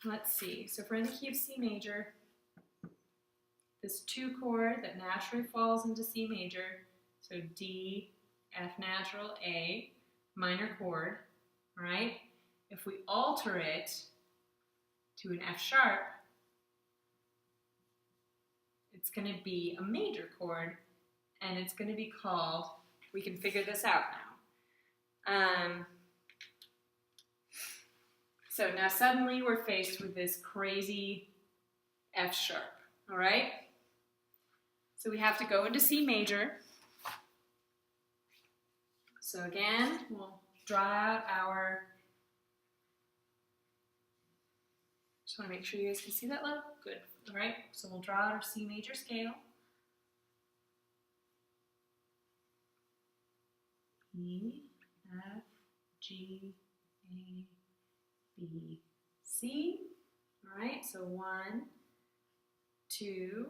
let's see. So if we're in the key of C major, this 2 chord that naturally falls into C major, so D, F natural, A, minor chord, all right? If we alter it to an F sharp, it's going to be a major chord, and it's going to be called, we can figure this out now. So now suddenly we're faced with this crazy F sharp, all right? So we have to go into C major. So again, we'll draw out our, just want to make sure you guys can see that level. Good, all right? So we'll draw out our C major scale. E, F, G, A, B, C. All right, so 1, 2,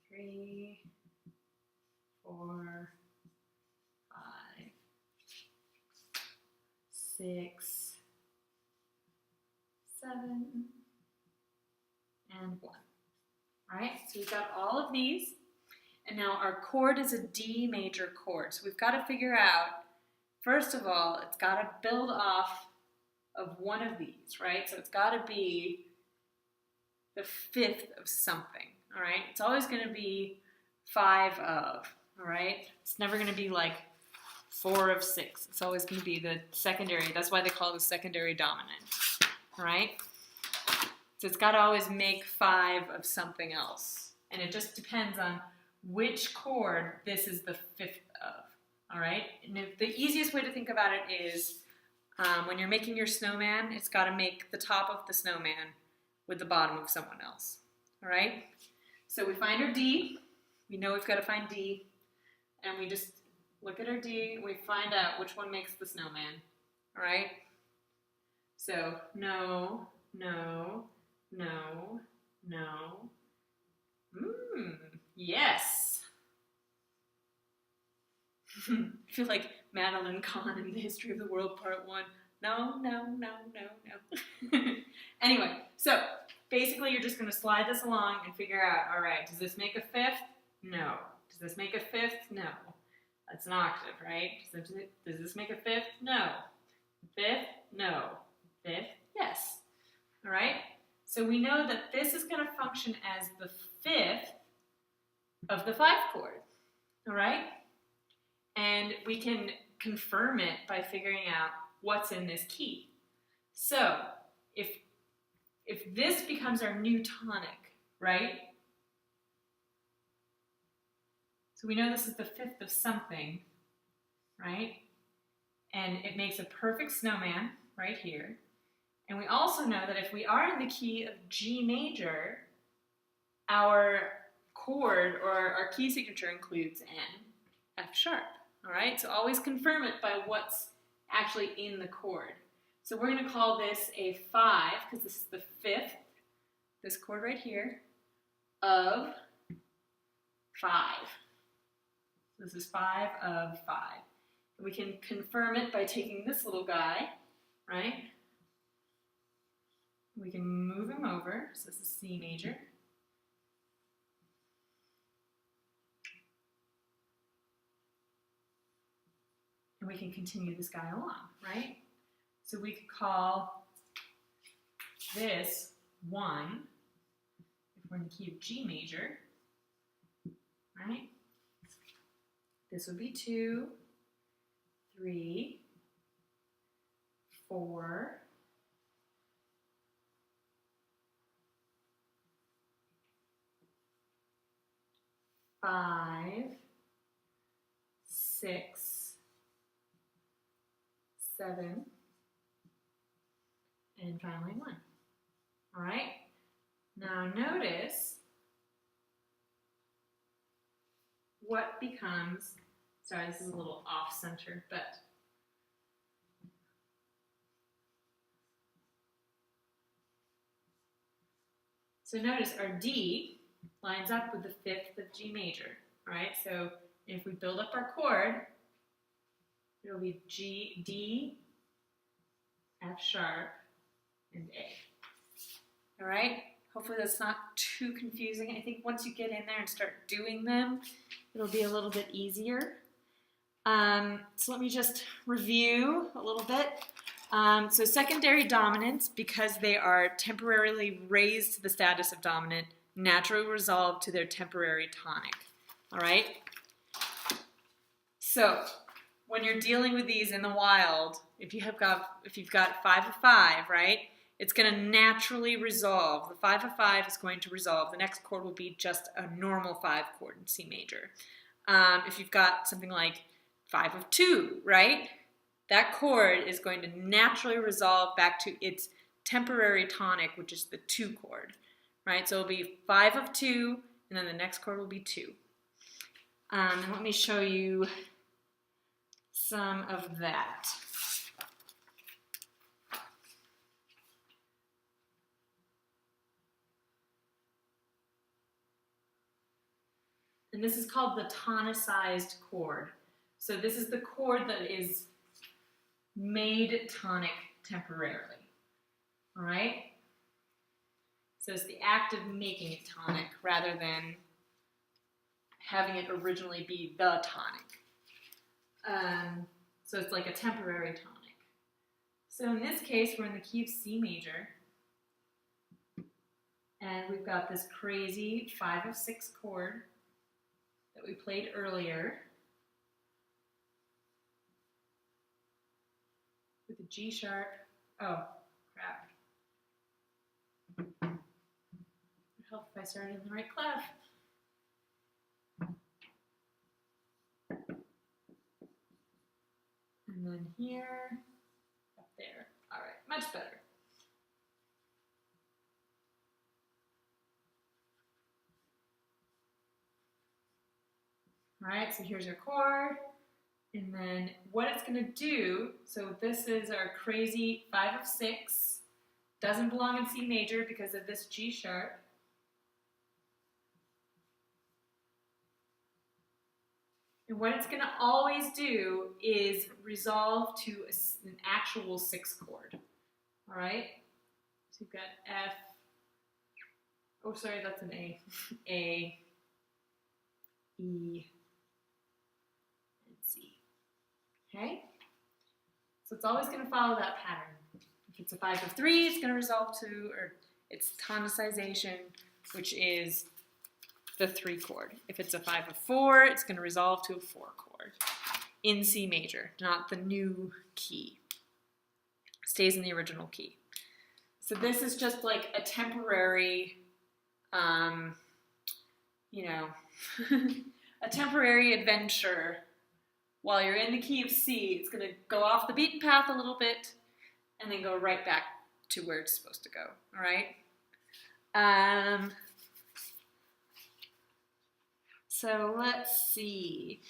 3, 4, 5, 6, 7, and 1. All right, so we've got all of these. And now our chord is a D major chord. So we've got to figure out, first of all, it's got to build off of one of these, right? So it's got to be the 5th of something, all right? It's always going to be 5 of, all right? It's never going to be like 4 of 6. It's always going to be the secondary. That's why they call it the secondary dominant, all right? So it's got to always make 5 of something else. And it just depends on which chord this is the 5th of, all right? And the easiest way to think about it is when you're making your snowman, it's got to make the top of the snowman with the bottom of someone else, all right? So we find our D. We know we've got to find D. And we just look at our D, and we find out which one makes the snowman, all right? So no, no, no, no. Yes. I feel like Madeline Kahn in the History of the World Part 1. No, no, no, no, no. Anyway, so basically you're just going to slide this along and figure out, all right, does this make a 5th? No. Does this make a 5th? No. That's an octave, right? Does this make a 5th? No. 5th? No. 5th? Yes. All right? So we know that this is going to function as the 5th of the 5 chord, all right? And we can confirm it by figuring out what's in this key. So if this becomes our new tonic, right? So we know this is the 5th of something, right? And it makes a perfect snowman right here. And we also know that if we are in the key of G major, our chord or our key signature includes an F sharp, all right? So always confirm it by what's actually in the chord. So we're going to call this a 5, because this is the 5th, this chord right here, of 5. So this is 5 of 5. We can confirm it by taking this little guy, right? We can move him over, so this is C major. And we can continue this guy along, right? So we could call this 1, if we're in the key of G major, right? This would be 2, 3, 4, 5, 6, 7, and finally 1. All right? Now notice what becomes, sorry, this is a little off-center, but so notice our D lines up with the 5th of G major, all right? So if we build up our chord, it'll be G, D, F sharp, and A. All right? Hopefully that's not too confusing. I think once you get in there and start doing them, it'll be a little bit easier. So let me just review a little bit. So secondary dominants, because they are temporarily raised to the status of dominant, naturally resolve to their temporary tonic. All right? So when you're dealing with these in the wild, if you've got 5 of 5, right? It's going to naturally resolve. The 5 of 5 is going to resolve. The next chord will be just a normal 5 chord in C major. If you've got something like 5 of 2, right? That chord is going to naturally resolve back to its temporary tonic, which is the 2 chord, right? So it'll be 5 of 2, and then the next chord will be 2. And let me show you some of that. And this is called the tonicized chord. So this is the chord that is made tonic temporarily. All right? So it's the act of making it tonic rather than having it originally be the tonic. So it's like a temporary tonic. So in this case, we're in the key of C major. And we've got this crazy 5 of 6 chord that we played earlier with the G sharp. Oh, crap. It would help if I started in the right clef. And then here, up there. All right, much better. All right, so here's your chord. And then what it's going to do, so this is our crazy 5 of 6. Doesn't belong in C major because of this G sharp. And what it's going to always do is resolve to an actual 6 chord. All right? So you've got F. Oh, sorry, that's an A. A, E, and C. Okay? So it's always going to follow that pattern. If it's a 5 of 3, it's going to resolve to, or it's tonicization, which is the 3 chord. If it's a 5 of 4, it's going to resolve to a 4 chord in C major, not the new key. Stays in the original key. So this is just like a temporary, you know, a temporary adventure. While you're in the key of C, it's going to go off the beaten path a little bit and then go right back to where it's supposed to go. All right? So let's see.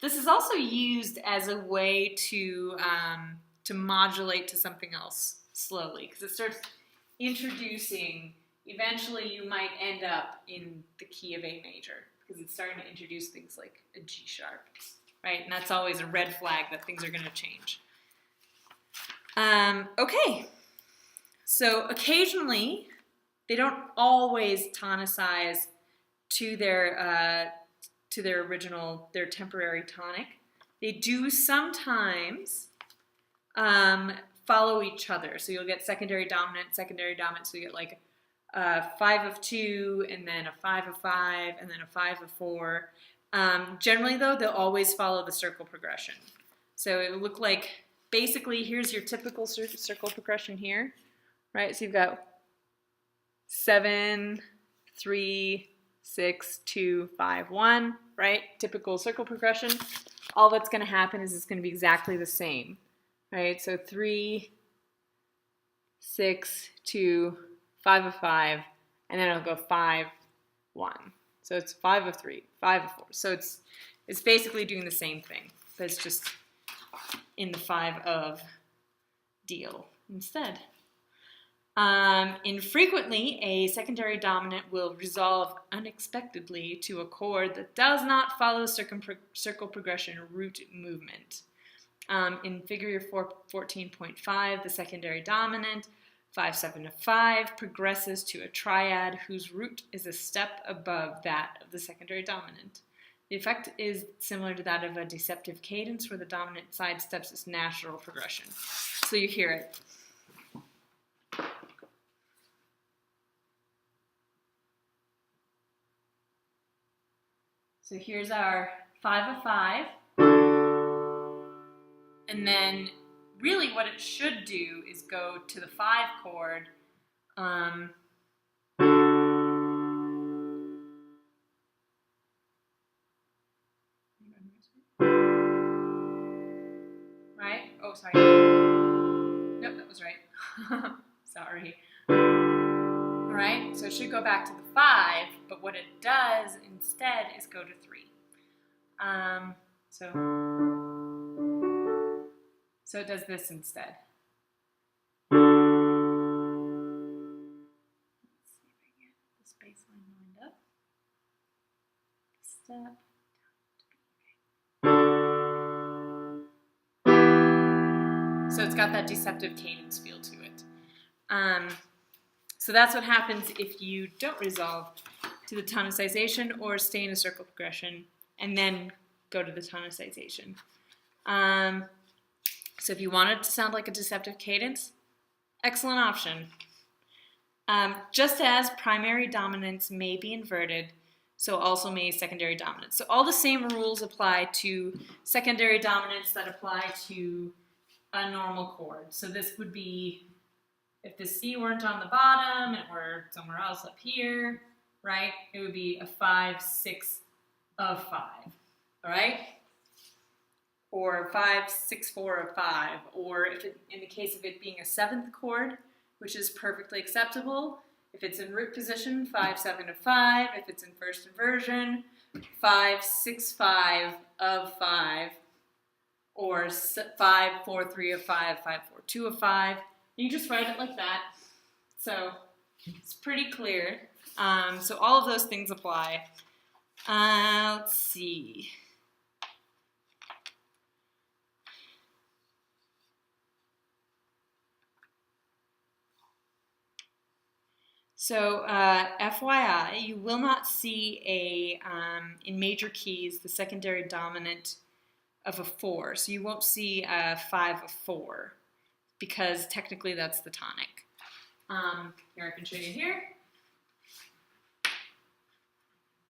This is also used as a way to modulate to something else slowly, because it starts introducing. Eventually, you might end up in the key of A major because it's starting to introduce things like a G sharp, right? And that's always a red flag that things are going to change. Okay, so occasionally they don't always tonicize to their original, their temporary tonic. They do sometimes follow each other. So you'll get secondary dominant, so you get like a 5 of 2, and then a 5 of 5, and then a 5 of 4. Generally though, they'll always follow the circle progression. So it will look like, basically, here's your typical circle progression here, right? So you've got 7, 3, 6, 2, 5, 1, right? Typical circle progression. All that's going to happen is it's going to be exactly the same, right? So 3, 6, 2, 5 of 5, and then it'll go 5, 1. So it's 5 of 3, 5 of 4. So it's basically doing the same thing, but it's just in the 5 of deal instead. Infrequently, a secondary dominant will resolve unexpectedly to a chord that does not follow circle progression root movement. In figure 14.5, the secondary dominant 5/7 of 5 progresses to a triad whose root is a step above that of the secondary dominant. The effect is similar to that of a deceptive cadence where the dominant sidesteps its natural progression. So you hear it. So here's our 5 of 5. And then really what it should do is go to the 5 chord. Right? Oh, sorry. Nope, that was right. Sorry. All right, so it should go back to the 5, but what it does instead is go to 3. So it does this instead. Let's see if I can get this bass line lined up. Step. So it's got that deceptive cadence feel to it. So that's what happens if you don't resolve to the tonicization or stay in a circle progression and then go to the tonicization. So if you want it to sound like a deceptive cadence, excellent option. Just as primary dominants may be inverted, so also may secondary dominants. So all the same rules apply to secondary dominants that apply to a normal chord. So this would be if the C weren't on the bottom and it were somewhere else up here, right? It would be a 5/6 of 5, all right? Or 5/6/4 of 5, or if it, in the case of it being a 7th chord, which is perfectly acceptable. If it's in root position, 5/7 of 5. If it's in first inversion, 5/6/5 of 5, or 5/4/3 of 5, 5/4/2 of 5. You just write it like that. So it's pretty clear. So all of those things apply. Let's see. So FYI, you will not see in major keys the secondary dominant of a 4. So you won't see a 5 of 4 because technically that's the tonic. Here I can show you here.